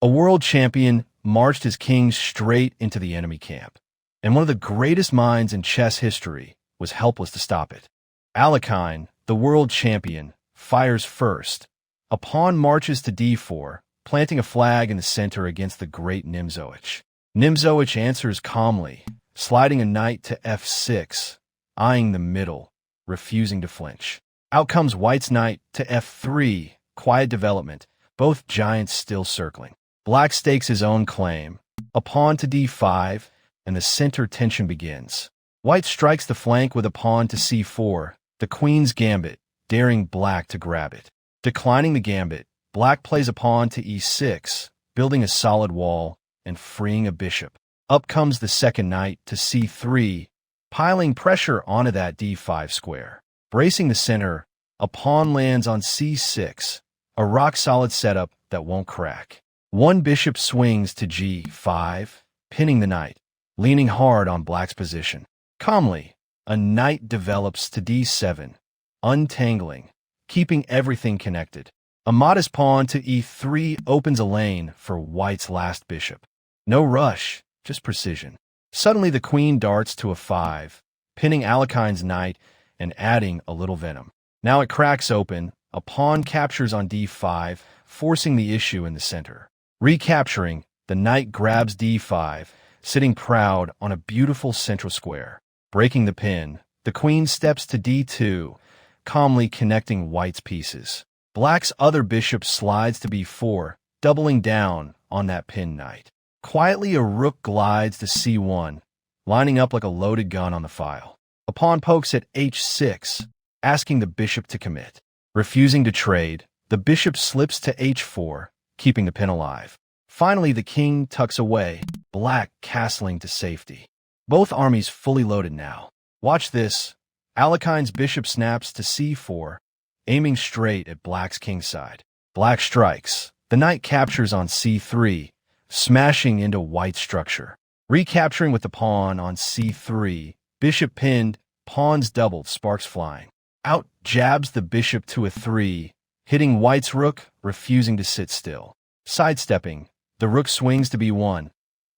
A world champion marched his king straight into the enemy camp, and one of the greatest minds in chess history was helpless to stop it. Alekhine, the world champion, fires first. A pawn marches to d4, planting a flag in the center against the great Nimzowitsch. Nimzowitsch answers calmly, sliding a knight to f6, eyeing the middle, refusing to flinch. Out comes White's knight to f3, quiet development, both giants still circling. Black stakes his own claim. A pawn to d5, and the center tension begins. White strikes the flank with a pawn to c4, the queen's gambit, daring Black to grab it. Declining the gambit, Black plays a pawn to e6, building a solid wall and freeing a bishop. Up comes the second knight to c3, piling pressure onto that d5 square. Bracing the center, a pawn lands on c6, a rock-solid setup that won't crack. One bishop swings to g5, pinning the knight, leaning hard on Black's position. Calmly, a knight develops to d7, untangling, keeping everything connected. A modest pawn to e3 opens a lane for White's last bishop. No rush, just precision. Suddenly the queen darts to a 5, pinning Alekhine's knight and adding a little venom. Now it cracks open, a pawn captures on d5, forcing the issue in the center. Recapturing, the knight grabs d5, sitting proud on a beautiful central square. Breaking the pin, the queen steps to d2, calmly connecting White's pieces. Black's other bishop slides to b4, doubling down on that pinned knight. Quietly, a rook glides to c1, lining up like a loaded gun on the file. A pawn pokes at h6, asking the bishop to commit. Refusing to trade, the bishop slips to h4, keeping the pin alive. Finally, the king tucks away, Black castling to safety. Both armies fully loaded now. Watch this. Alekhine's bishop snaps to c4, aiming straight at Black's kingside. Black strikes. The knight captures on c3, smashing into White's structure. Recapturing with the pawn on c3, bishop pinned, pawns doubled, sparks flying. Out jabs the bishop to a 3, hitting White's rook, refusing to sit still. Sidestepping, the rook swings to b1,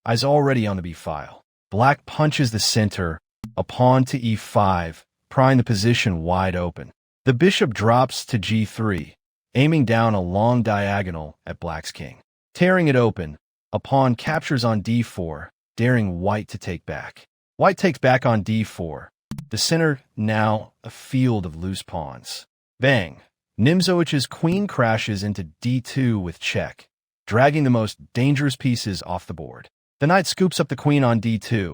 eyes already on the b file. Black punches the center, a pawn to e5, prying the position wide open. The bishop drops to g3, aiming down a long diagonal at Black's king. Tearing it open, a pawn captures on d4, daring White to take back. White takes back on d4. The center now a field of loose pawns. Bang! Nimzowicz's queen crashes into d2 with check, dragging the most dangerous pieces off the board. The knight scoops up the queen on d2.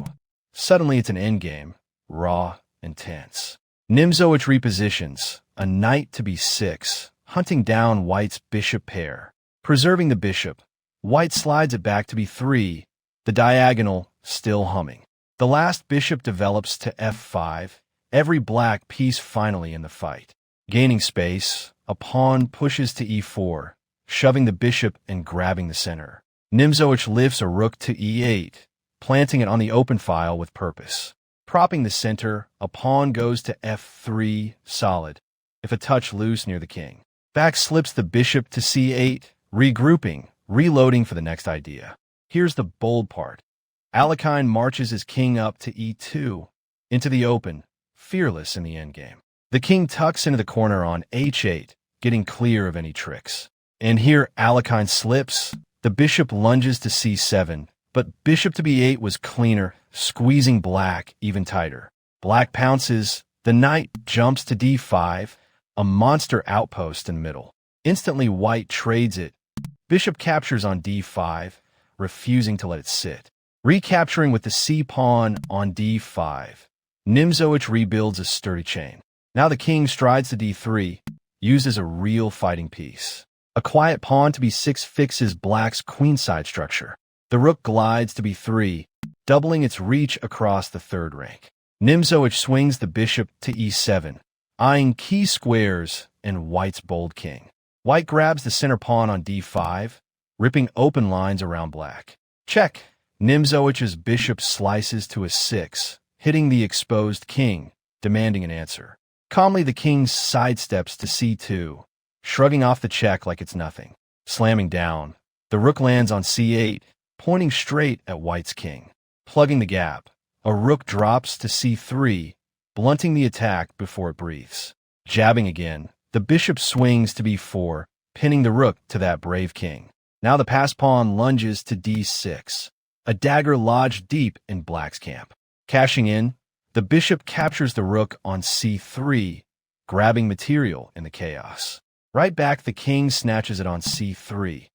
Suddenly it's an endgame, raw, intense. Nimzowitsch repositions, a knight to b6, hunting down White's bishop pair. Preserving the bishop, White slides it back to b3, the diagonal still humming. The last bishop develops to f5, every Black piece finally in the fight. Gaining space, a pawn pushes to e4, shoving the bishop and grabbing the center. Nimzowitsch lifts a rook to e8, planting it on the open file with purpose. Propping the center, a pawn goes to f3, solid, if a touch loose near the king. Back slips the bishop to c8, regrouping, reloading for the next idea. Here's the bold part. Alekhine marches his king up to e2, into the open, fearless in the endgame. The king tucks into the corner on h8, getting clear of any tricks. And here Alekhine slips. The bishop lunges to c7, but bishop to b8 was cleaner, squeezing Black even tighter. Black pounces. The knight jumps to d5, a monster outpost in the middle. Instantly, White trades it. Bishop captures on d5, refusing to let it sit. Recapturing with the c-pawn on d5, Nimzowitsch rebuilds a sturdy chain. Now the king strides to d3, used as a real fighting piece. A quiet pawn to b6 fixes Black's queenside structure. The rook glides to b3, doubling its reach across the third rank. Nimzowitsch swings the bishop to e7, eyeing key squares and White's bold king. White grabs the center pawn on d5, ripping open lines around Black. Check. Nimzowicz's bishop slices to a 6, hitting the exposed king, demanding an answer. Calmly, the king sidesteps to c2, shrugging off the check like it's nothing. Slamming down, The rook lands on c8, pointing straight at white's king. Plugging the gap, a rook drops to c3, blunting the attack before it breathes. Jabbing again, the bishop swings to b4, pinning the rook to that brave king. Now the passed pawn lunges to d6, a dagger lodged deep in black's camp. Cashing in, the bishop captures the rook on c3, grabbing material in the chaos. Right back, the king snatches it on c3.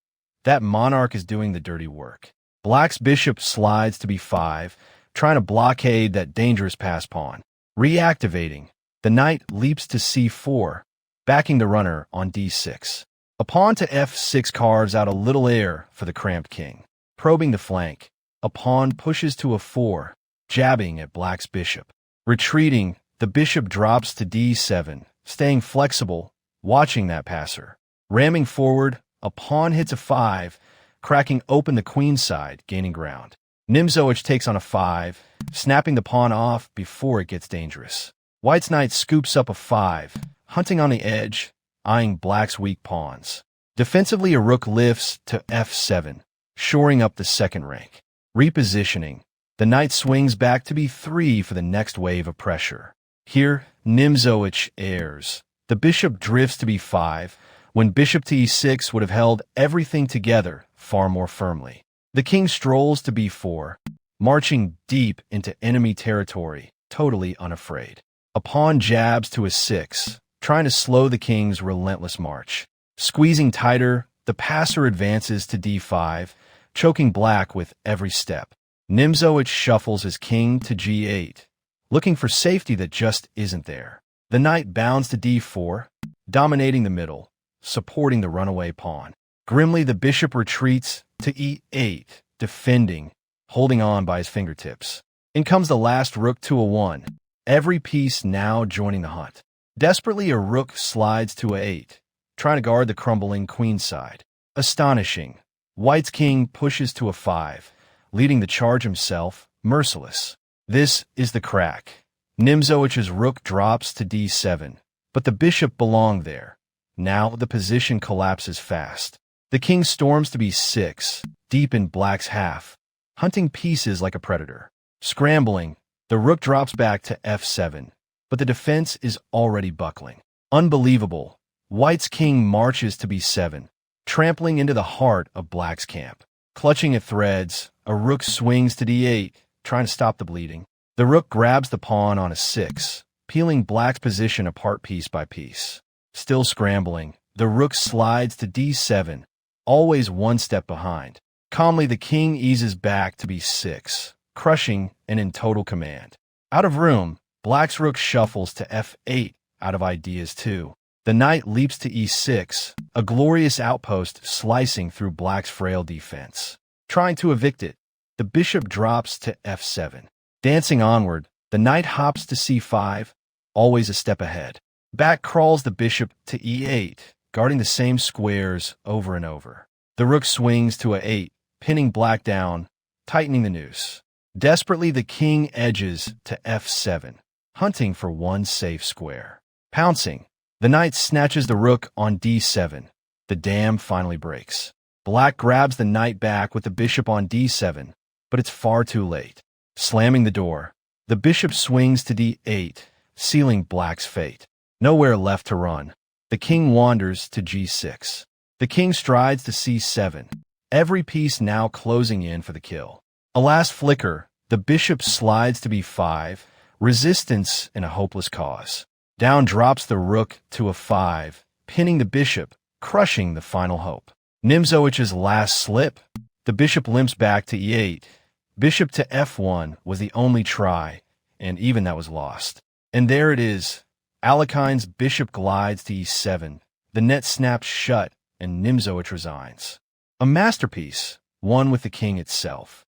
That monarch is doing the dirty work. Black's bishop slides to b5, trying to blockade that dangerous passed pawn. Reactivating, the knight leaps to c4, backing the runner on d6. A pawn to f6 carves out a little air for the cramped king. Probing the flank, a pawn pushes to a4, jabbing at black's bishop. Retreating, the bishop drops to d7, staying flexible, watching that passer. Ramming forward, a pawn hits a5, cracking open the queen's side, gaining ground. Nimzowitsch takes on a5, snapping the pawn off before it gets dangerous. White's knight scoops up a5, hunting on the edge, eyeing black's weak pawns. Defensively, a rook lifts to f7, shoring up the second rank. Repositioning, the knight swings back to b3 for the next wave of pressure. Here, Nimzowitsch errs. The bishop drifts to b5, when bishop to e6 would have held everything together far more firmly. The king strolls to b4, marching deep into enemy territory, totally unafraid. A pawn jabs to a6, trying to slow the king's relentless march. Squeezing tighter, the passer advances to d5, choking black with every step. Nimzowitsch shuffles his king to g8, looking for safety that just isn't there. The knight bounds to d4, dominating the middle, supporting the runaway pawn. Grimly, the bishop retreats to e8, defending, holding on by his fingertips. In comes the last rook to a1, every piece now joining the hunt. Desperately, a rook slides to a8, trying to guard the crumbling queen's side. Astonishing, white's king pushes to a5, leading the charge himself, merciless. This is the crack. Nimzowicz's rook drops to d7, but the bishop belonged there. Now the position collapses fast. The king storms to b6, deep in black's half, hunting pieces like a predator. Scrambling, the rook drops back to f7, but the defense is already buckling. Unbelievable, white's king marches to b7, trampling into the heart of black's camp. Clutching at threads, a rook swings to d8, trying to stop the bleeding. The rook grabs the pawn on a6, peeling black's position apart piece by piece. Still scrambling, the rook slides to d7, always one step behind. Calmly, the king eases back to b6, crushing and in total command. Out of room, black's rook shuffles to f8, out of ideas too. The knight leaps to e6, a glorious outpost slicing through black's frail defense. Trying to evict it, the bishop drops to f7. Dancing onward, the knight hops to c5, always a step ahead. Back crawls the bishop to e8, guarding the same squares over and over. The rook swings to a8, pinning black down, tightening the noose. Desperately, the king edges to f7, hunting for one safe square. Pouncing, the knight snatches the rook on d7. The dam finally breaks. Black grabs the knight back with the bishop on d7, but it's far too late. Slamming the door, the bishop swings to d8, sealing black's fate. Nowhere left to run. The king wanders to g6. The king strides to c7, every piece now closing in for the kill. A last flicker, the bishop slides to b5, resistance in a hopeless cause. Down drops the rook to a5, pinning the bishop, crushing the final hope. Nimzowicz's last slip, the bishop limps back to e8. Bishop to f1 was the only try, and even that was lost. And there it is. Alekhine's bishop glides to e7. The net snaps shut, and Nimzowitsch resigns. A masterpiece, one with the king itself.